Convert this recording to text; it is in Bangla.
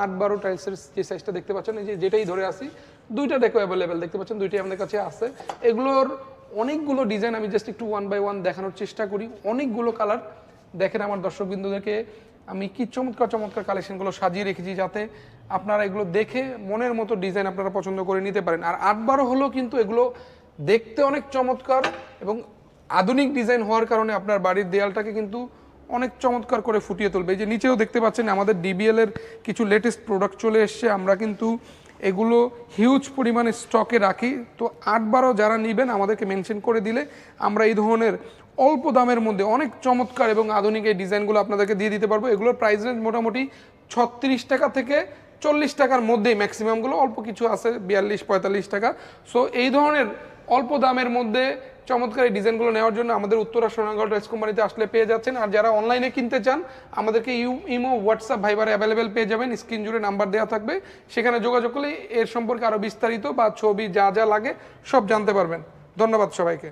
8-12 টাইলসের যে সাইজটা দেখতে পাচ্ছেন, এই যে যেটাই ধরে আসি দুইটা ডেকো অ্যাভেলেবেল দেখতে পাচ্ছেন, দুইটাই আমাদের কাছে আছে। এগুলোর অনেকগুলো ডিজাইন, আমি জাস্ট একটু 1 বাই 1 দেখানোর চেষ্টা করি। অনেকগুলো কালার দেখেন আমার দর্শকবৃন্দদেরকে আমি কি চমৎকার চমৎকার কালেকশনগুলো সাজিয়ে রেখেছি, যাতে আপনারা এগুলো দেখে মনের মতো ডিজাইন আপনারা পছন্দ করে নিতে পারেন। আর 8-12 হলেও কিন্তু এগুলো দেখতে অনেক চমৎকার এবং আধুনিক ডিজাইন হওয়ার কারণে আপনার বাড়ির দেয়ালটাকে কিন্তু অনেক চমৎকার করে ফুটিয়ে তুলবে। এই যে নিচেও দেখতে পাচ্ছেন আমাদের ডিবিএল এর কিছু লেটেস্ট প্রোডাক্ট চলে এসছে, আমরা কিন্তু এগুলো হিউজ পরিমাণে স্টকে রাখি। তো 8-12 যারা নেবেন আমাদেরকে মেনশন করে দিলে আমরা এই ধরনের অল্প দামের মধ্যে অনেক চমৎকার এবং আধুনিক এই ডিজাইনগুলো আপনাদেরকে দিয়ে দিতে পারবো। এগুলোর প্রাইস রেঞ্জ মোটামুটি 36 টাকা থেকে 40 টাকার মধ্যেই, ম্যাক্সিমামগুলো, অল্প কিছু আছে 42-45 টাকা। সো এই ধরনের অল্প দামের মধ্যে চমৎকার এই ডিজাইনগুলো নেওয়ার জন্য আমাদের উত্তরা সোনারগাঁও টাইলস কোম্পানিতে আসলে পেয়ে যাচ্ছেন। আর যারা অনলাইনে কিনতে চান আমাদেরকে ইমো, হোয়াটসঅ্যাপ, ভাইবারে অ্যাভেলেবেল পেয়ে যাবেন। স্ক্রিন জুড়ে নাম্বার দেওয়া থাকবে, সেখানে যোগাযোগ করলে এর সম্পর্কে আরও বিস্তারিত বা ছবি যা যা লাগে সব জানতে পারবেন। ধন্যবাদ সবাইকে।